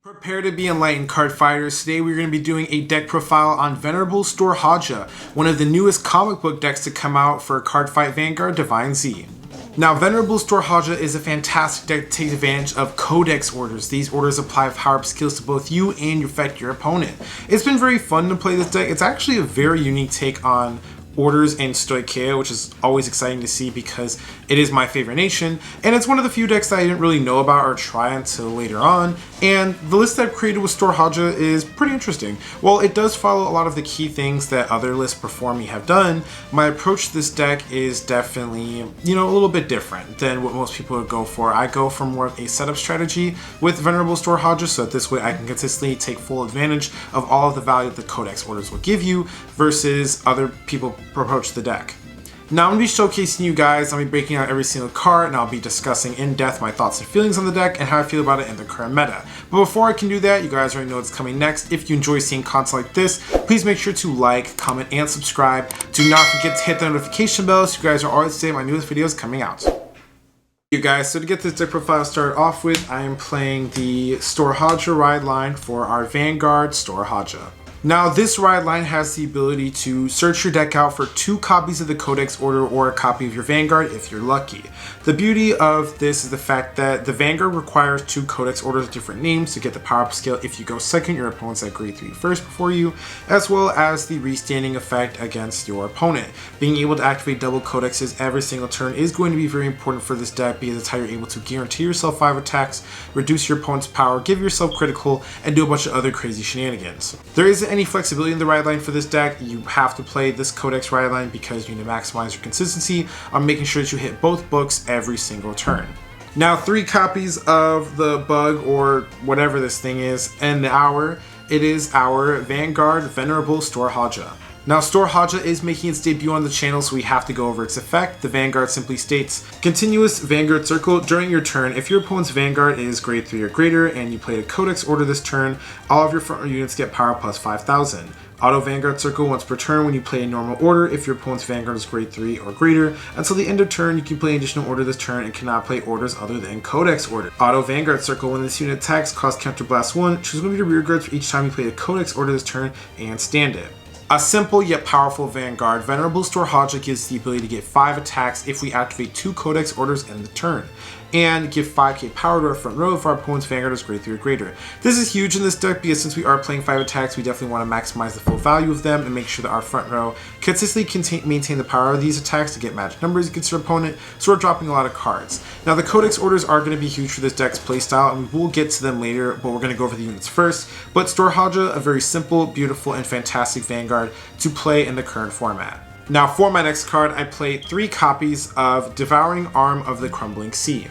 Prepare to be enlightened, card fighters. Today we're going to be doing a deck profile on Venerable Stoichea, one of the newest comic book decks to come out for Cardfight Vanguard Divine Z. Now, Venerable Stoichea is a fantastic deck to take advantage of Codex orders. These orders apply power-up skills to both you and affect your opponent. It's been very fun to play this deck. It's actually a very unique take on orders in Stoichea, which is always exciting to see because it is my favorite nation, and it's one of the few decks that I didn't really know about or try until later on, and the list that I've created with Stoichea is pretty interesting. While it does follow a lot of the key things that other lists before me have done, my approach to this deck is definitely, a little bit different than what most people would go for. I go for more of a setup strategy with Venerable Stoichea, so that this way I can consistently take full advantage of all of the value that the Codex orders will give you versus other people approach the deck. Now I'm going to be showcasing you guys, I'll be breaking out every single card, and I'll be discussing in depth my thoughts and feelings on the deck and how I feel about it in the current meta. But before I can do that, you guys already know what's coming next. If you enjoy seeing content like this, please make sure to like, comment, and subscribe. Do not forget to hit the notification bell so you guys are always seeing my newest videos coming out. You guys, so to get this deck profile started off with, I am playing the Stoichea ride line for our Vanguard Stoichea. Now, this ride line has the ability to search your deck out for 2 copies of the Codex order or a copy of your Vanguard if you're lucky. The beauty of this is the fact that the Vanguard requires 2 Codex orders with different names to get the power-up skill. If you go second, your opponent's at grade 3 first before you, as well as the restanding effect against your opponent. Being able to activate double Codexes every single turn is going to be very important for this deck because it's how you're able to guarantee yourself 5 attacks, reduce your opponent's power, give yourself critical, and do a bunch of other crazy shenanigans. There isn't any flexibility in the ride line for this deck. You have to play this Codex ride line because you need to maximize your consistency on making sure that you hit both books every single turn. Now, 3 copies of the bug or whatever this thing is and the hour, it is our Vanguard Venerable Stoichea. Now, Stoichea is making its debut on the channel, so we have to go over its effect. The Vanguard simply states, continuous Vanguard circle during your turn. If your opponent's Vanguard is grade 3 or greater and you played a Codex order this turn, all of your front row units get power plus 5,000. Auto Vanguard circle once per turn when you play a normal order if your opponent's Vanguard is grade 3 or greater. Until the end of turn, you can play an additional order this turn and cannot play orders other than Codex order. Auto Vanguard circle when this unit attacks, costs counterblast 1, choose one of your rear guards for each time you play a Codex order this turn and stand it. A simple yet powerful Vanguard, Venerable Stoichea gives the ability to get 5 attacks if we activate 2 Codex orders in the turn, and give 5k power to our front row if our opponent's Vanguard is grade 3 or greater. This is huge in this deck because since we are playing 5 attacks, we definitely want to maximize the full value of them and make sure that our front row consistently maintain the power of these attacks to get magic numbers against your opponent, so we're dropping a lot of cards. Now, the Codex orders are going to be huge for this deck's playstyle, and we will get to them later, but we're going to go over the units first. But Stoichea, a very simple, beautiful, and fantastic Vanguard to play in the current format. Now, for my next card, I play 3 copies of Devouring Arm of the Crumbling Sea.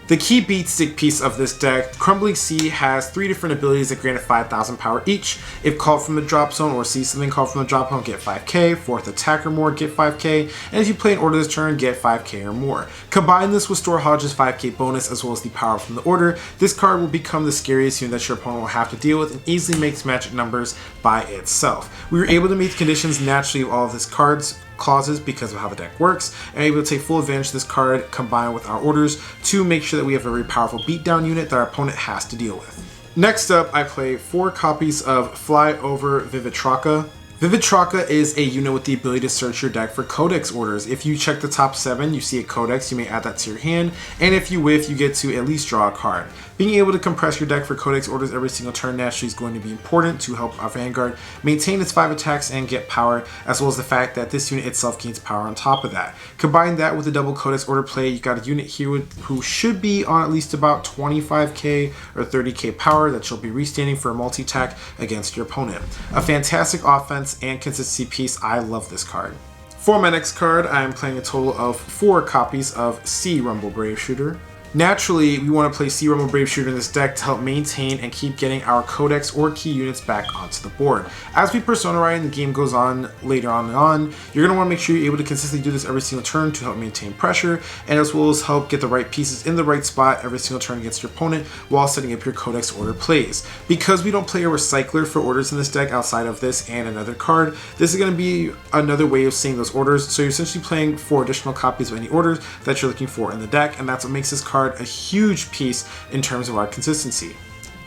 The key beatstick piece of this deck, Crumbling Sea, has 3 different abilities that grant it 5,000 power each. If called from the drop zone or see something called from the drop zone, get 5k, 4th attack or more, get 5k, and if you play an order this turn, get 5k or more. Combine this with Stoichea's 5k bonus as well as the power from the order, this card will become the scariest unit that your opponent will have to deal with and easily makes magic numbers by itself. We were able to meet the conditions naturally of all of this card's clauses because of how the deck works, and able to take full advantage of this card combined with our orders to make sure that we have a very powerful beatdown unit that our opponent has to deal with. Next up, I play 4 copies of Fly Over Vivitraka. Vivitraka is a unit with the ability to search your deck for Codex orders. If you check the top 7, you see a Codex, you may add that to your hand, and if you whiff, you get to at least draw a card. Being able to compress your deck for Codex orders every single turn naturally is going to be important to help our Vanguard maintain its 5 attacks and get power, as well as the fact that this unit itself gains power on top of that. Combine that with the double Codex order play, you got a unit here who should be on at least about 25k or 30k power that you'll be restanding for a multi-attack against your opponent. A fantastic offense and consistency piece. I love this card. For my next card, I am playing a total of 4 copies of Sea Rumble Brave Shooter. Naturally, we want to play Sea Rumble Brave Shooter in this deck to help maintain and keep getting our Codex or key units back onto the board. As we Persona Ride and the game goes on later on and on, you're going to want to make sure you're able to consistently do this every single turn to help maintain pressure, and as well as help get the right pieces in the right spot every single turn against your opponent while setting up your Codex order plays. Because we don't play a recycler for orders in this deck outside of this and another card, this is going to be another way of seeing those orders, so you're essentially playing 4 additional copies of any orders that you're looking for in the deck, and that's what makes this card a huge piece in terms of our consistency.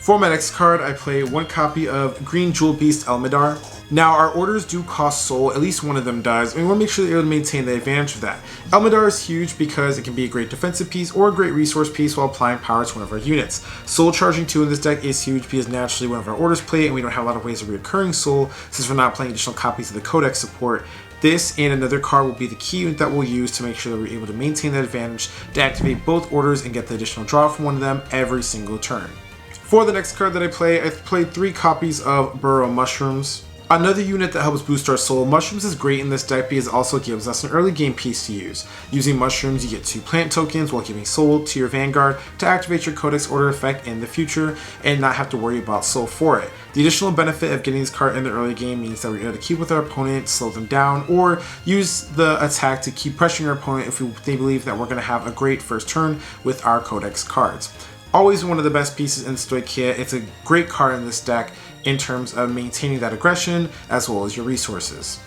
For my next card, I play one copy of Green Jewel Beast Elmadar. Now, our orders do cost soul, at least one of them does, and we want to make sure that you're able to maintain the advantage of that. Elmadar is huge because it can be a great defensive piece or a great resource piece while applying power to one of our units. Soul charging 2 in this deck is huge because naturally one of our orders play it and we don't have a lot of ways of reoccurring soul since we're not playing additional copies of the Codex support. This and another card will be the key unit that we'll use to make sure that we're able to maintain that advantage to activate both orders and get the additional draw from one of them every single turn. For the next card that I played 3 copies of Burrow Mushrooms. Another unit that helps boost our soul. Mushrooms is great in this deck because it also gives us an early game piece to use. Using mushrooms, you get 2 plant tokens while giving soul to your Vanguard to activate your Codex order effect in the future and not have to worry about soul for it. The additional benefit of getting this card in the early game means that we're able to keep with our opponent, slow them down, or use the attack to keep pressuring our opponent if they believe that we're going to have a great first turn with our Codex cards. Always one of the best pieces in Stoichea. It's a great card in this deck in terms of maintaining that aggression as well as your resources.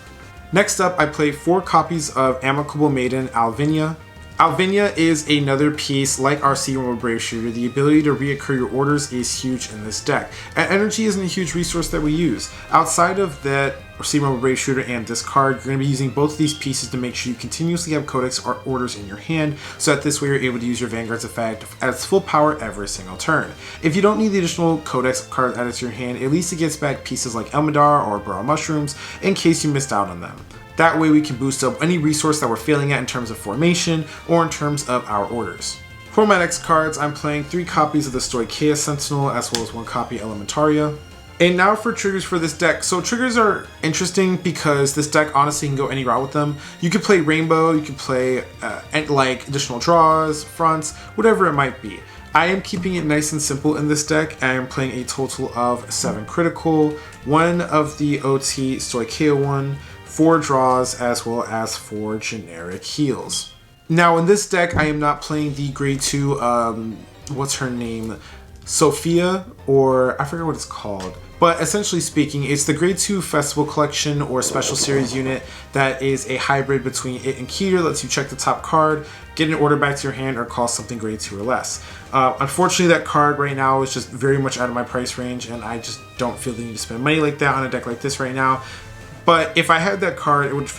Next up, I play 4 copies of Amicable Maiden Alvinia. Alvinia is another piece like our Venerable Brave Shooter. The ability to reoccur your orders is huge in this deck. And energy isn't a huge resource that we use. Outside of that Venerable Brave Shooter and this card, you're going to be using both of these pieces to make sure you continuously have Codex or orders in your hand, so that this way you're able to use your Vanguard's effect at its full power every single turn. If you don't need the additional Codex cards added to your hand, at least it gets back pieces like Elmadar or Burrow Mushrooms in case you missed out on them. That way we can boost up any resource that we're failing at in terms of formation or in terms of our orders. For my next cards, I'm playing 3 copies of the Stoichea Sentinel as well as 1 copy Elementaria. And now for triggers for this deck. So triggers are interesting because this deck honestly can go any route with them. You could play Rainbow, you could play like additional draws, fronts, whatever it might be. I am keeping it nice and simple in this deck. I am playing a total of 7 critical, 1 of the OT Stoichea one, 4 draws, as well as 4 generic heals. Now in this deck, I am not playing the grade 2, what's her name? Sophia, or I forget what it's called. But essentially speaking, it's the grade 2 Festival Collection or Special Series unit that is a hybrid between it and Keter, lets you check the top card, get an order back to your hand, or call something grade 2 or less. Unfortunately, that card right now is just very much out of my price range, and I just don't feel the need to spend money like that on a deck like this right now. But if I had that card, it would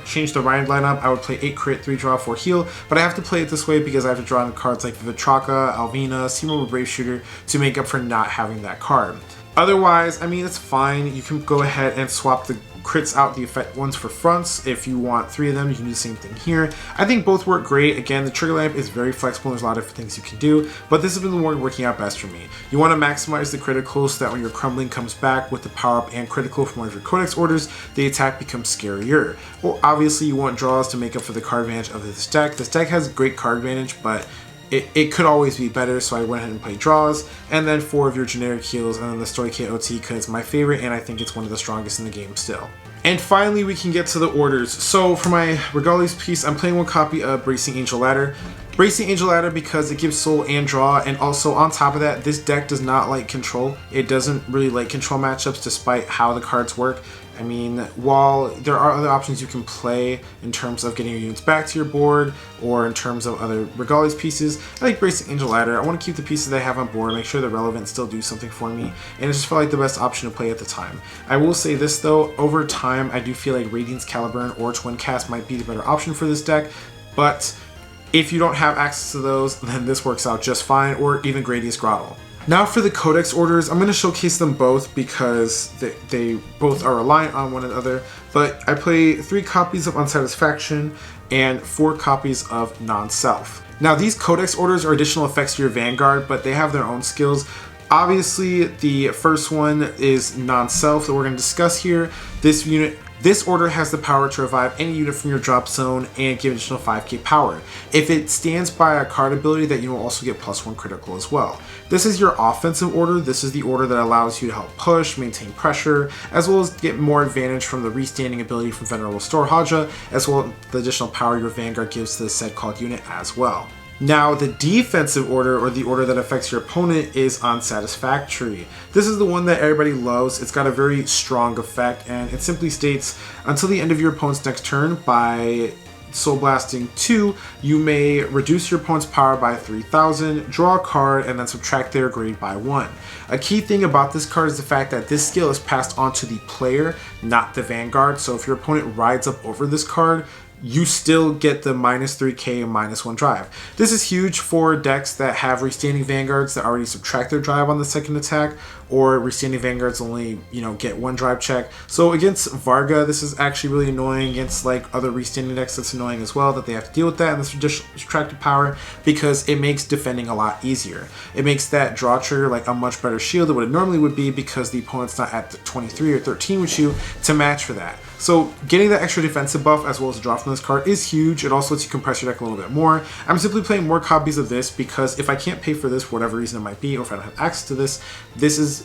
change the Ryan lineup. I would play 8 crit, 3 draw, 4 heal, but I have to play it this way because I have to draw in cards like Vitraka, Alvina, Venerable Brave Shooter to make up for not having that card. Otherwise, I mean, it's fine. You can go ahead and swap the crits out, the effect ones for fronts. If you want 3 of them, you can do the same thing here. I think both work great. Again, the trigger lamp is very flexible. There's a lot of things you can do, but this has been the one working out best for me. You want to maximize the critical so that when your crumbling comes back with the power up and critical from one of your Codex orders, the attack becomes scarier. Well, obviously you want draws to make up for the card advantage of this deck. This deck has great card advantage, but it could always be better, so I went ahead and played draws, and then 4 of your generic heals, and then the Stoichea OT because it's my favorite, and I think it's one of the strongest in the game still. And finally, we can get to the orders. So for my Regali's piece, I'm playing 1 copy of Bracing Angel Ladder. Bracing Angel Ladder because it gives soul and draw, and also on top of that, this deck does not like control. It doesn't really like control matchups despite how the cards work. I mean, while there are other options you can play in terms of getting your units back to your board or in terms of other Regali's pieces, I like Bracing Angel Ladder. I want to keep the pieces that I have on board, make sure they're relevant, still do something for me, and it just felt like the best option to play at the time. I will say this though, over time I do feel like Radiance Caliburn or Twin Cast might be the better option for this deck, but if you don't have access to those, then this works out just fine, or even Gradius Grottle. Now for the Codex orders, I'm going to showcase them both because they both are reliant on one another, but I play 3 copies of Unsatisfaction and 4 copies of Non-Self. Now these Codex orders are additional effects to your Vanguard, but they have their own skills. Obviously, the first one is Non-Self that we're going to discuss here. This order has the power to revive any unit from your drop zone and give additional 5k power. If it stands by a card ability, that you will also get +1 critical as well. This is your offensive order. This is the order that allows you to help push, maintain pressure, as well as get more advantage from the restanding ability from Venerable Stoeirhaja, as well as the additional power your Vanguard gives to the said called unit as well. Now, the defensive order, or the order that affects your opponent, is Unsatisfactory. This is the one that everybody loves. It's got a very strong effect, and it simply states, until the end of your opponent's next turn, by Soul Blasting 2, you may reduce your opponent's power by 3,000, draw a card, and then subtract their grade by 1. A key thing about this card is the fact that this skill is passed on to the player, not the Vanguard. So if your opponent rides up over this card, you still get the -3k and -1 drive. This is huge for decks that have restanding Vanguards that already subtract their drive on the second attack, or restanding Vanguards only, get 1 drive check. So against Varga, this is actually really annoying. Against like other restanding decks, that's annoying as well, that they have to deal with that and this subtracted power, because it makes defending a lot easier. It makes that draw trigger like a much better shield than what it normally would be, because the opponent's not at the 23 or 13 with you to match for that. So getting that extra defensive buff as well as a draw from this card is huge. It also lets you compress your deck a little bit more. I'm simply playing more copies of this because if I can't pay for this for whatever reason it might be, or if I don't have access to this,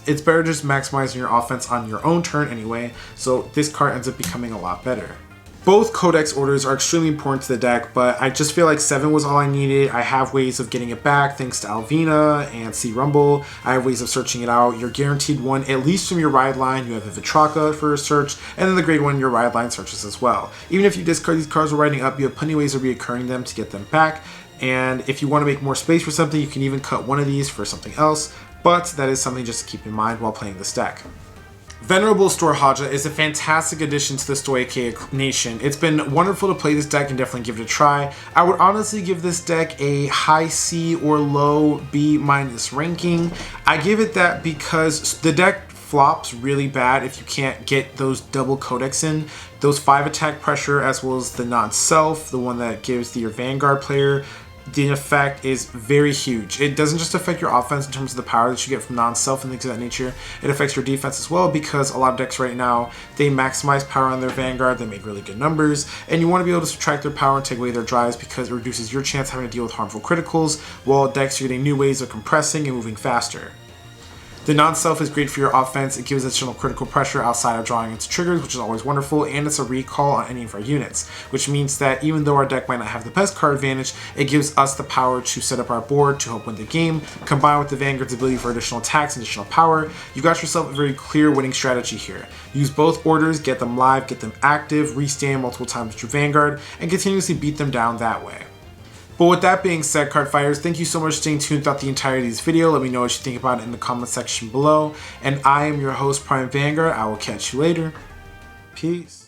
it's better just maximizing your offense on your own turn anyway. So this card ends up becoming a lot better. Both Codex orders are extremely important to the deck, but I just feel like 7 was all I needed. I have ways of getting it back thanks to Alvina and C Rumble. I have ways of searching it out. You're guaranteed 1, at least from your ride line. You have a Vitraka for a search, and then the grade 1 your ride line searches as well. Even if you discard these cards while riding up, you have plenty of ways of reoccurring them to get them back. And if you want to make more space for something, you can even cut one of these for something else, but that is something just to keep in mind while playing this deck. Venerable Stoeirhaja is a fantastic addition to the Stoichea nation. It's been wonderful to play this deck and definitely give it a try. I would honestly give this deck a high C or low B- ranking. I give it that because the deck flops really bad if you can't get those double Codex in. Those 5 attack pressure as well as the non-self, the one that gives your Vanguard player, the effect is very huge. It doesn't just affect your offense in terms of the power that you get from non-self and things of that nature. It affects your defense as well, because a lot of decks right now, they maximize power on their Vanguard, they make really good numbers, and you want to be able to subtract their power and take away their drives because it reduces your chance of having to deal with harmful criticals, while decks are getting new ways of compressing and moving faster. The non-self is great for your offense. It gives additional critical pressure outside of drawing into triggers, which is always wonderful, and it's a recall on any of our units, which means that even though our deck might not have the best card advantage, it gives us the power to set up our board to help win the game. Combined with the Vanguard's ability for additional attacks and additional power, you got yourself a very clear winning strategy here. Use both orders, get them live, get them active, restand multiple times with your Vanguard, and continuously beat them down that way. But with that being said, card fighters, thank you so much for staying tuned throughout the entirety of this video. Let me know what you think about it in the comment section below. And I am your host, Prime Vanguard. I will catch you later. Peace.